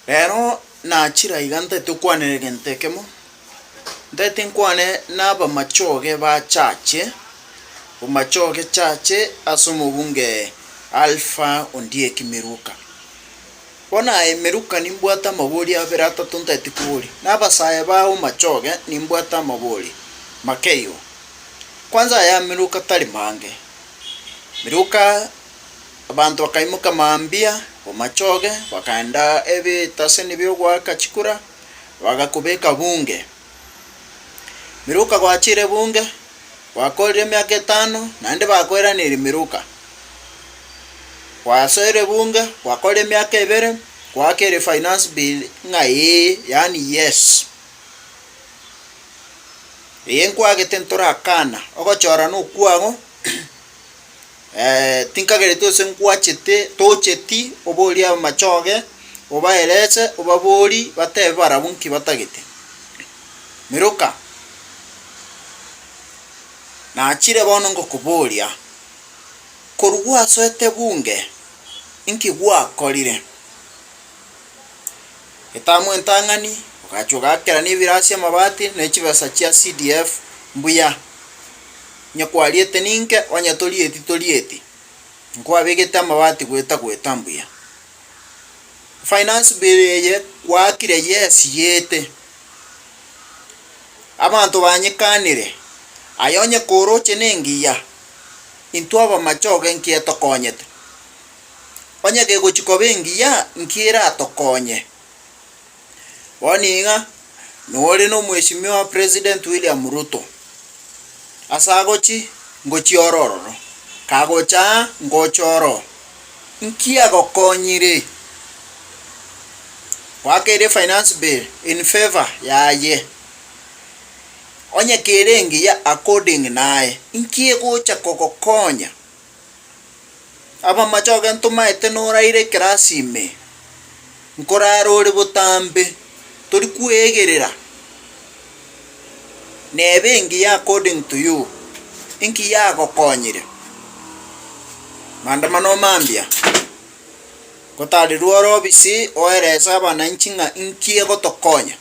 Lero na chira igante tukwane gentekemo. Ndete nkwane naba machoge ba chache. Umachoge chache asumu bunge Alpha Ondieki Miruka. Bona Miruka nimbwata mabuli aberata tuntete kubuli. Naba saye ba umachoge nimbwata mabuli. Makeyo. Kwanza ya Miruka tali mange. Miruka abantu bakaimuka mambia umachoge wakaenda ebi taseni byogwa kachikura bagakubeka bunge. Miruka gwachire bunge wakorire myaka 5 nande bakwera ni Miruka wasere bunge wakorire myaka 2 kwakere finance bill ngai yani yes yenkwa getentora kana ogochora no kwago tinkagere tose nkwachete tocheti obolia machoge obaeleze obabori batebe barabunki batagete Miruka na achire bono ngo kubolia korugwa soete bunge inki gwa korire etamu entangani okachuga kera ni virasi mabati na chibasa chia CDF mbuya nyakwaliete ninke tolieti nkwa begeta mabati gweta mbuya finance bill ye kwakire yes yete abantu banyikanire ayonye koroche nengiya intwaba machoge nkie tokonyete onye gego chikobengiya nkiera tokonye waniga nori no mheshimiwa president William Ruto asagochi ngochi ororo kagocha ngochoro nkia gokonyire wakere finance bill in favor ya ye onye kerengi ya according nae nkie gocha kokokonya aba machoge ntumaete noraire krasime nkorarore butambe tori kuegerera nebengi ya according to you inki ya gokonyire mandamano mambia kotari ruoro bisi oeresa abananchi nga inkie gotokonya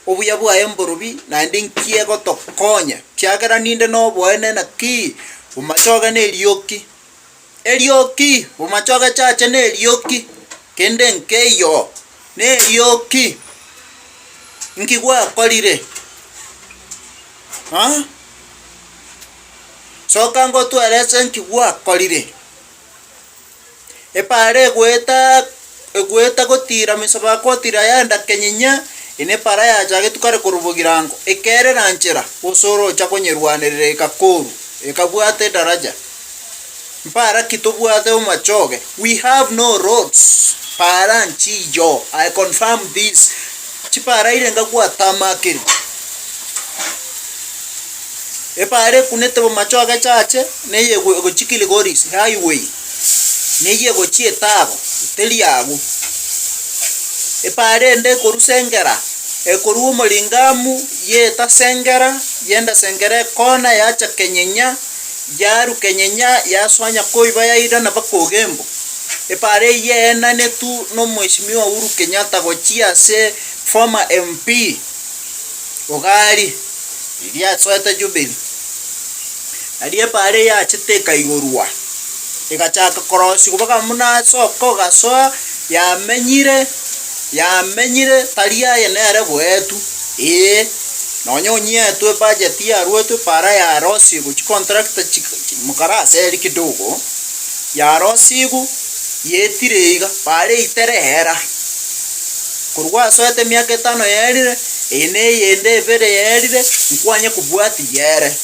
obuya bwaye mborubi naende nkie gotokonya kyagera ninde no bwene na ki umachoge ne erioki umachoge chache ne erioki kende nkeyo ne erioki inki gwa kolire ha soka ngo tuerese nki gwa kolire epare gweta gotira misaba kotira yanda kenyinya ine para ya jage tukare kurubugirango ekere ranchera usoro chakonyerwanirire kakoru ekabwate daraja mpara kitobwate umachoge we have no roads para nchijo I confirm this chipara ile ngakwa tamakiri epare kunete umachoge chache neye gochikili goris highway neye gochie tabo teliago epare nde korusengera ekoru molingamu yeta sengera yenda sengere kona yacha kenyenya yaru kenyenya yaswanya koiba yaida na bakogembo epare yena netu no mheshimiwa Uhuru Kenyatta gochia se former MP ogari iria sweta jubili aliye pare ya chiteka igorua igachaka korosi kubaka muna soko gaso yamenyire taria yenere bwetu nonyonyie tu budget ya ruetu para ya rosi guchi contract mukarase eri kidogo ya rosi gu yetireiga pare iterehera kurwa soete miaka 5 yerire yende vere yerire nkwanye kubwati yere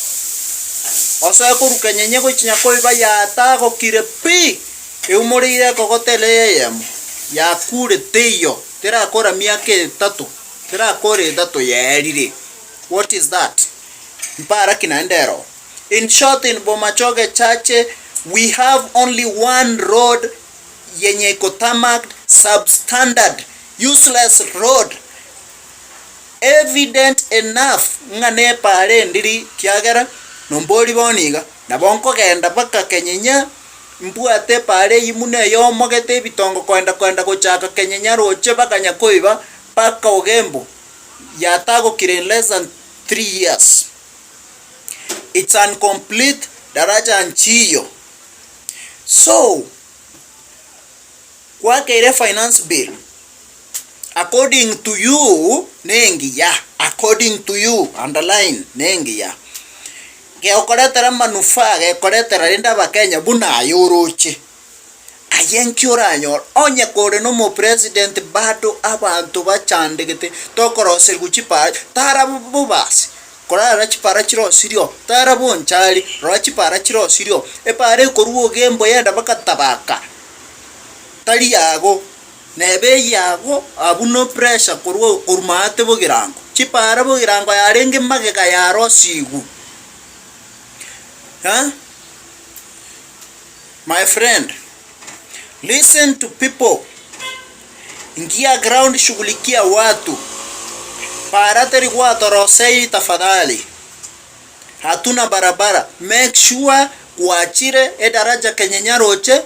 oso kurukenyenye gochinya koiba yata gokire pi eumorire kogotele yemo ya kure teyo tera kora miaka 3 tera kore 3 yerire what is that mpara kinaendero in short in Bomachoge chache we have only one road yenye kotamak substandard useless road evident enough ngane pare ndiri kiagera nombori boniga na bonko genda baka kenyenya mbwate pare imune yomogete bitongo kwenda gochaka Kenyenya roche bakanya koiba paka Ogembo yatago kire in less than 3 years. It's incomplete daraja nchiyo. So kwa kere finance bill according to you nengiya, according to you underline nengiya ge okoretera manufaa ge okoretera rinda bakenya buna yoroche ayenkyuranyor onye kore no mo president bado abantu bachandegete tokorosel guchipa tarabu basi korara chipara chiro sirio tarabu onchali ro chipara chiro sirio epare koruo Ogembo yenda bakatabaka tali yago nebe yago abuno pressure koruo kurmate bogirango chipara bogirango yarenge mageka yaro sigu. Huh? My friend, listen to people. Ingia ground, shughulikia watu. Parateri watu rosei tafadhali. Hatuna barabara. Make sure kuachire daraja Kenyenya roche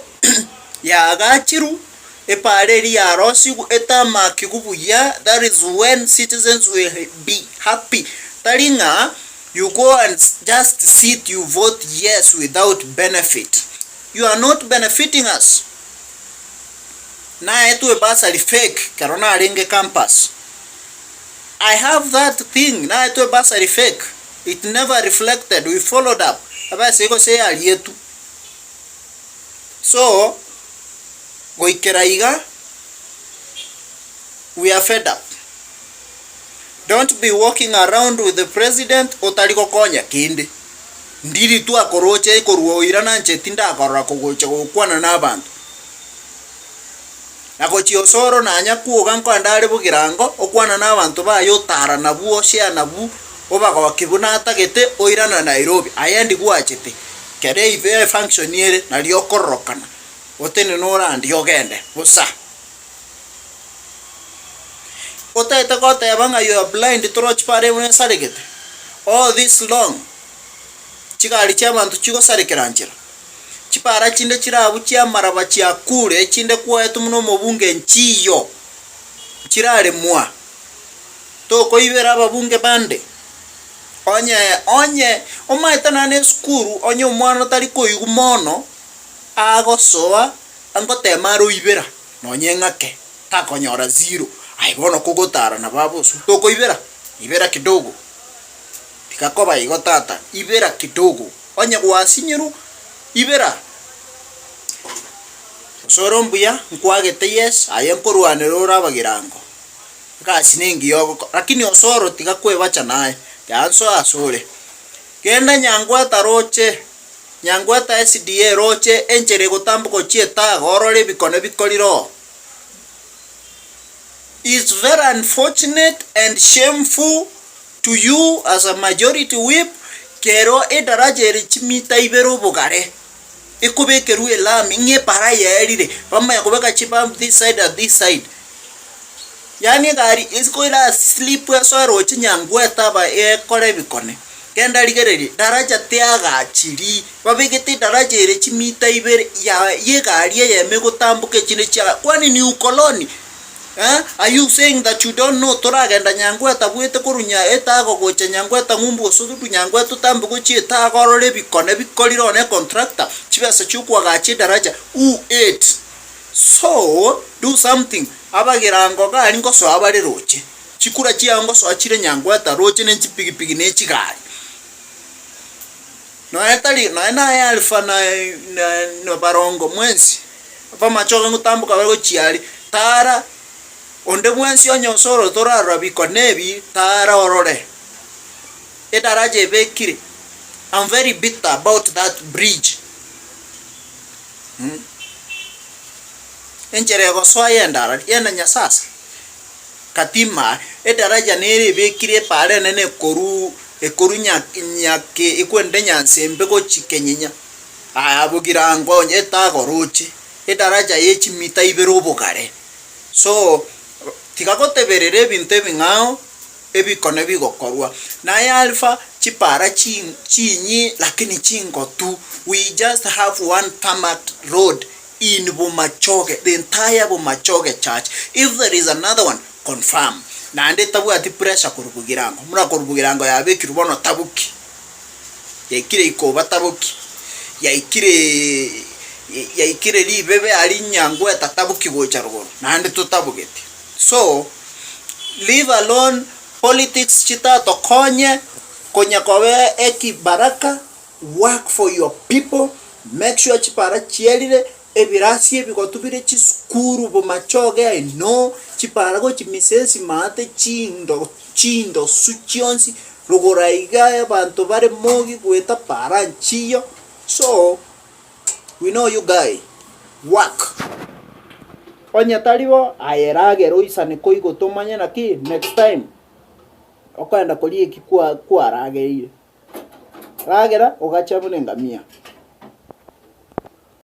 ya agachiru epareri ya rosigu etama kigubuya. That is when citizens will be happy. Taringa you go and just sit, you vote yes without benefit. You are not benefiting us. Na etu ebasari fake karona ringe campus. I have that thing. Na etu ebasari fake. It never reflected. We followed up. Abase iko say alietu. So goikeraiga, we are fed up. Don't be walking around with the president otaliko konya kindi. Ndiri tu akoroche koruo irana nchetinda akora kogoche kokwana nabantu. Nakochi osoro na anyaku oganko andare bugirango okwana nabantu bayo tara nabu share nabu obaga wakibuna atagete oirana Nairobi ayendi gwachete. Kere ibe function yere na liokorokana. Otene nora ndiogende busa. Otaita kota yabanga you are blind to roch pare mune saregete. All this long. Chikali chabantu chiko sarekeranjira. Chipara chinde chirabu chia maraba chia kure chinde kwa etu muno mobunge nchiyo. Chirare mwa. Toko ibera babunge bande. Onye omaita nane skuru onye umwana taliko yugumono ago soa angote maru ibera. Nonye ngake. Tako nyora zero. Aibono kugotara na babusu. Toko ibera kidogo. Tikakoba igotata ibera kidogo. Onye kwasinyiru ibera. Sorombuya nkwagete yes ayenkoruanero bagirango. Kasi ningi yogo lakini osoro tikakwe bacha naye. Yanso asore. Kenda nyangwata roche. Nyangwata SDA roche enchere gotambuko chieta gorore bikone bikoliro. It's very unfortunate and shameful to you as a majority whip. Kero edaraje chimita ibero bogare. Ekube keru elami nye para yerire. Pama yakubeka chipa this side and this side. Yani gari isko ila sleep ya soa roche nyangweta ba kore bikone. Kenda ligereri daraja teaga chiri. Babegete daraja ere chimita ibere ya ye gari ya mego tambuke chine chia. Kwani ni ukoloni? Are you saying that you don't know toragenda nyangweta buete korunya etago goche nyangweta ngumbu osudu nyangweta tambuko chi etago role bikone bikoliro ne contractor chibasa chukwa gachi daraja u8. So do something. Abagirango gari ngo so abari roche chikura chiango so achire nyangweta roche ne chipigipigi ne chigari no etali no na alfa na barongo mwensi apa machoga ngutambuka bego chiali tara onde mwensi onyo soro torara bikonebi tara orore edaraje bekire. I'm very bitter about that bridge. Enchere go so yendara yenda nyasasa katima edaraja nere bekire pare nene ekoru nyake ikwende nyansembe go chikenyenya abugirango onye tago roche edaraja yechi mita ibero bogare. So tikakote berere binte bingao ebikone bigokorwa na Alpha chipara chinyi lakini chingo tu. We just have one tarmac road in Bomachoge, the entire Bomachoge church. If there is another one, confirm. Na ande tabu ati pressure kurubugirango. Mura kurubugirango ya bekiru bono tabuki. Ya ikire ikoba tabuki. Ya ikire li bebe ali nyango eta tabuki gocha rugoro. Na ande tutabugeti. So, leave alone politics chita to konya kowe eki baraka. Work for your people. Make sure chipara chielire ebirasi ebigotubire chiskuru Bomachoge. I know chipara go chimisesi mate chindo suchionsi rugoraiga abantu bare mogi kweta para nchiyo. So we know you guys work onya talibo ayerage roisane koigo tomanya naki next time okaenda kolie kikwa rage ile ragera ogacha munengamia.